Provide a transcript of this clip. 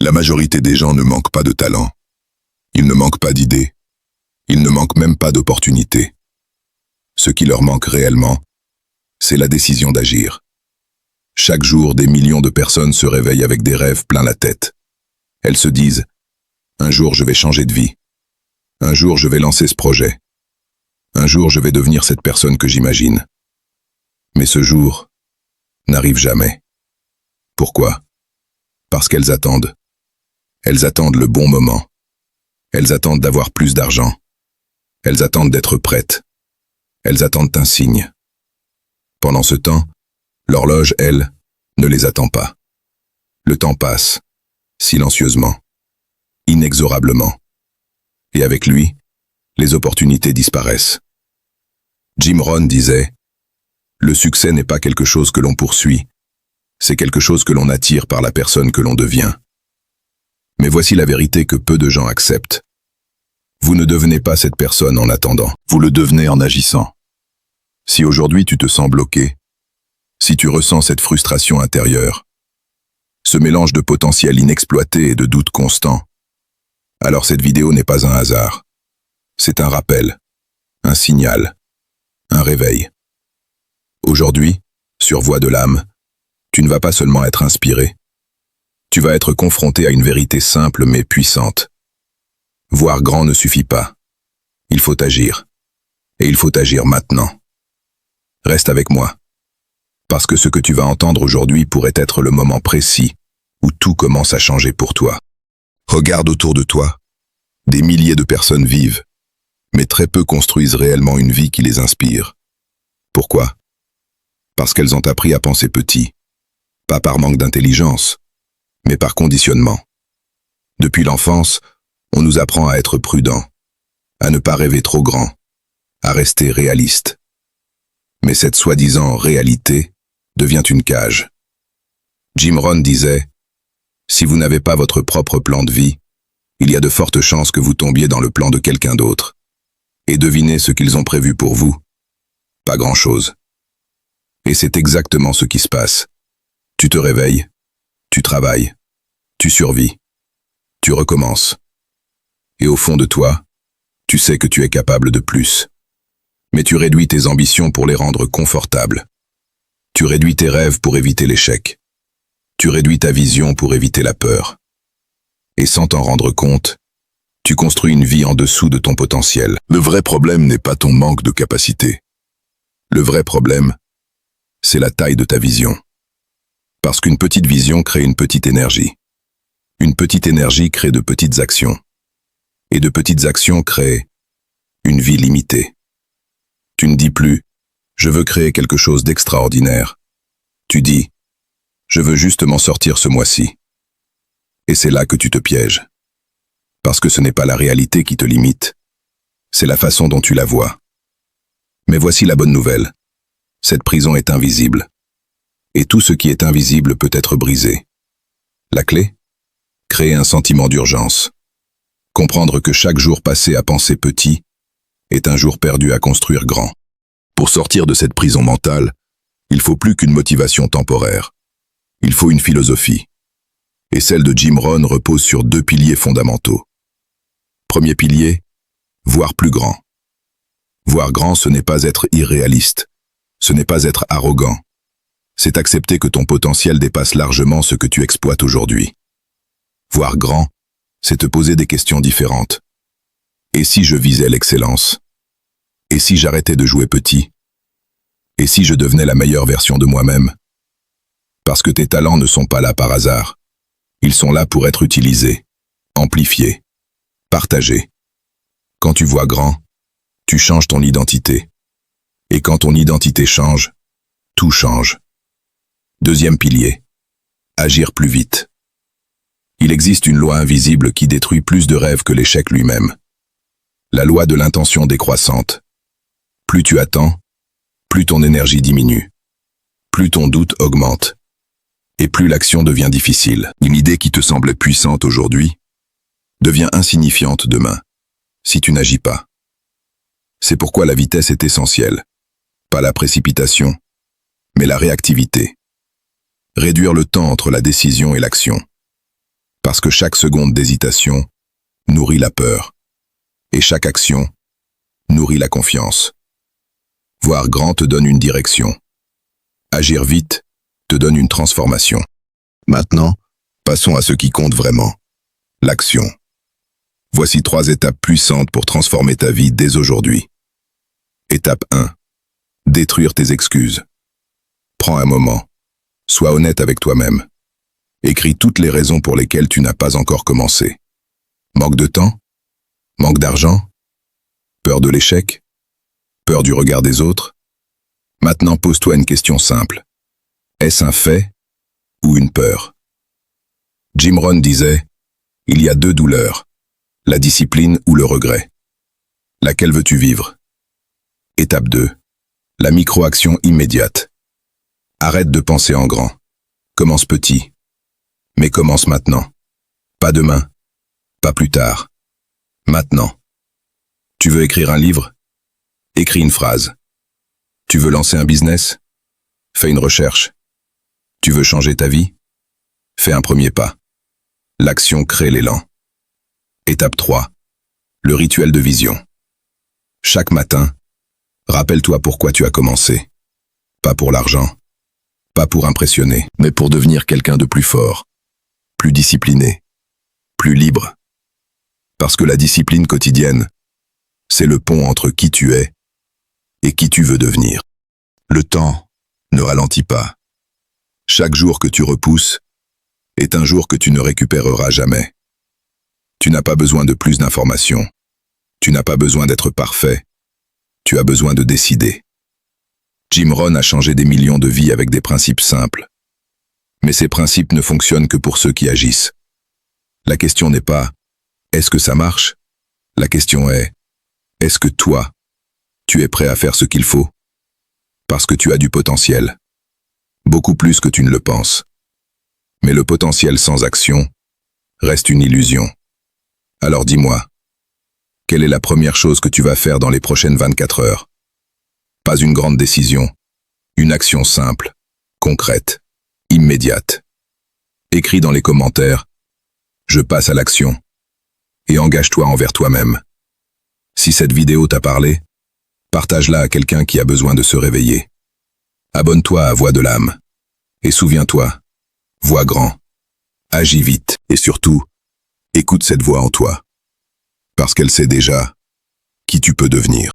La majorité des gens ne manquent pas de talent. Ils ne manquent pas d'idées. Ils ne manquent même pas d'opportunités. Ce qui leur manque réellement, c'est la décision d'agir. Chaque jour, des millions de personnes se réveillent avec des rêves plein la tête. Elles se disent « Un jour, je vais changer de vie. Un jour, je vais lancer ce projet. Un jour, je vais devenir cette personne que j'imagine. » Mais ce jour n'arrive jamais. Pourquoi? Parce qu'elles attendent. Elles attendent le bon moment. Elles attendent d'avoir plus d'argent. Elles attendent d'être prêtes. Elles attendent un signe. Pendant ce temps, l'horloge, elle, ne les attend pas. Le temps passe, silencieusement, inexorablement. Et avec lui, les opportunités disparaissent. Jim Rohn disait « Le succès n'est pas quelque chose que l'on poursuit, c'est quelque chose que l'on attire par la personne que l'on devient. » Mais voici la vérité que peu de gens acceptent. Vous ne devenez pas cette personne en attendant, vous le devenez en agissant. Si aujourd'hui tu te sens bloqué, si tu ressens cette frustration intérieure, ce mélange de potentiel inexploité et de doute constant, alors cette vidéo n'est pas un hasard. C'est un rappel, un signal, un réveil. Aujourd'hui, sur Voix de l'âme, tu ne vas pas seulement être inspiré, tu vas être confronté à une vérité simple mais puissante. Voir grand ne suffit pas. Il faut agir. Et il faut agir maintenant. Reste avec moi. Parce que ce que tu vas entendre aujourd'hui pourrait être le moment précis où tout commence à changer pour toi. Regarde autour de toi. Des milliers de personnes vivent, mais très peu construisent réellement une vie qui les inspire. Pourquoi? Parce qu'elles ont appris à penser petit. Pas par manque d'intelligence, mais par conditionnement. Depuis l'enfance, on nous apprend à être prudent, à ne pas rêver trop grand, à rester réaliste. Mais cette soi-disant réalité devient une cage. Jim Rohn disait « Si vous n'avez pas votre propre plan de vie, il y a de fortes chances que vous tombiez dans le plan de quelqu'un d'autre. Et devinez ce qu'ils ont prévu pour vous. Pas grand-chose. » Et c'est exactement ce qui se passe. Tu te réveilles, tu travailles, tu survis, tu recommences. Et au fond de toi, tu sais que tu es capable de plus. Mais tu réduis tes ambitions pour les rendre confortables. Tu réduis tes rêves pour éviter l'échec. Tu réduis ta vision pour éviter la peur. Et sans t'en rendre compte, tu construis une vie en dessous de ton potentiel. Le vrai problème n'est pas ton manque de capacité. Le vrai problème, c'est la taille de ta vision. Parce qu'une petite vision crée une petite énergie. Une petite énergie crée de petites actions. Et de petites actions créent une vie limitée. Tu ne dis plus « Je veux créer quelque chose d'extraordinaire ». Tu dis « Je veux juste m'en sortir ce mois-ci ». Et c'est là que tu te pièges. Parce que ce n'est pas la réalité qui te limite, c'est la façon dont tu la vois. Mais voici la bonne nouvelle. Cette prison est invisible. Et tout ce qui est invisible peut être brisé. La clé? Créer un sentiment d'urgence. Comprendre que chaque jour passé à penser petit est un jour perdu à construire grand. Pour sortir de cette prison mentale, il faut plus qu'une motivation temporaire. Il faut une philosophie. Et celle de Jim Rohn repose sur deux piliers fondamentaux. Premier pilier, voir plus grand. Voir grand, ce n'est pas être irréaliste. Ce n'est pas être arrogant. C'est accepter que ton potentiel dépasse largement ce que tu exploites aujourd'hui. Voir grand, c'est te poser des questions différentes. Et si je visais l'excellence? Et si j'arrêtais de jouer petit? Et si je devenais la meilleure version de moi-même? Parce que tes talents ne sont pas là par hasard. Ils sont là pour être utilisés, amplifiés, partagés. Quand tu vois grand, tu changes ton identité. Et quand ton identité change, tout change. Deuxième pilier, agir plus vite. Il existe une loi invisible qui détruit plus de rêves que l'échec lui-même. La loi de l'intention décroissante. Plus tu attends, plus ton énergie diminue. Plus ton doute augmente. Et plus l'action devient difficile. Une idée qui te semblait puissante aujourd'hui devient insignifiante demain, si tu n'agis pas. C'est pourquoi la vitesse est essentielle. Pas la précipitation, mais la réactivité. Réduire le temps entre la décision et l'action. Parce que chaque seconde d'hésitation nourrit la peur. Et chaque action nourrit la confiance. Voir grand te donne une direction. Agir vite te donne une transformation. Maintenant, passons à ce qui compte vraiment. L'action. Voici 3 étapes puissantes pour transformer ta vie dès aujourd'hui. Étape 1. Détruire tes excuses. Prends un moment. Sois honnête avec toi-même. Écris toutes les raisons pour lesquelles tu n'as pas encore commencé. Manque de temps? Manque d'argent? Peur de l'échec? Peur du regard des autres? Maintenant, pose-toi une question simple. Est-ce un fait ou une peur? Jim Rohn disait, il y a 2 douleurs, la discipline ou le regret. Laquelle veux-tu vivre? Étape 2. La micro-action immédiate. Arrête de penser en grand. Commence petit. Mais commence maintenant. Pas demain. Pas plus tard. Maintenant. Tu veux écrire un livre? Écris une phrase. Tu veux lancer un business? Fais une recherche. Tu veux changer ta vie? Fais un premier pas. L'action crée l'élan. Étape 3. Le rituel de vision. Chaque matin, rappelle-toi pourquoi tu as commencé. Pas pour l'argent, pas pour impressionner, mais pour devenir quelqu'un de plus fort, plus discipliné, plus libre. Parce que la discipline quotidienne, c'est le pont entre qui tu es et qui tu veux devenir. Le temps ne ralentit pas. Chaque jour que tu repousses est un jour que tu ne récupéreras jamais. Tu n'as pas besoin de plus d'informations. Tu n'as pas besoin d'être parfait. Tu as besoin de décider. Jim Rohn a changé des millions de vies avec des principes simples. Mais ces principes ne fonctionnent que pour ceux qui agissent. La question n'est pas « est-ce que ça marche ?» La question est « est-ce que toi, tu es prêt à faire ce qu'il faut ?» Parce que tu as du potentiel. Beaucoup plus que tu ne le penses. Mais le potentiel sans action reste une illusion. Alors dis-moi, quelle est la première chose que tu vas faire dans les prochaines 24 heures? Pas une grande décision, une action simple, concrète, immédiate. Écris dans les commentaires « Je passe à l'action » et engage-toi envers toi-même. Si cette vidéo t'a parlé, partage-la à quelqu'un qui a besoin de se réveiller. Abonne-toi à Voix de l'âme. Et souviens-toi, vois grand, agis vite et surtout, écoute cette voix en toi. Parce qu'elle sait déjà qui tu peux devenir.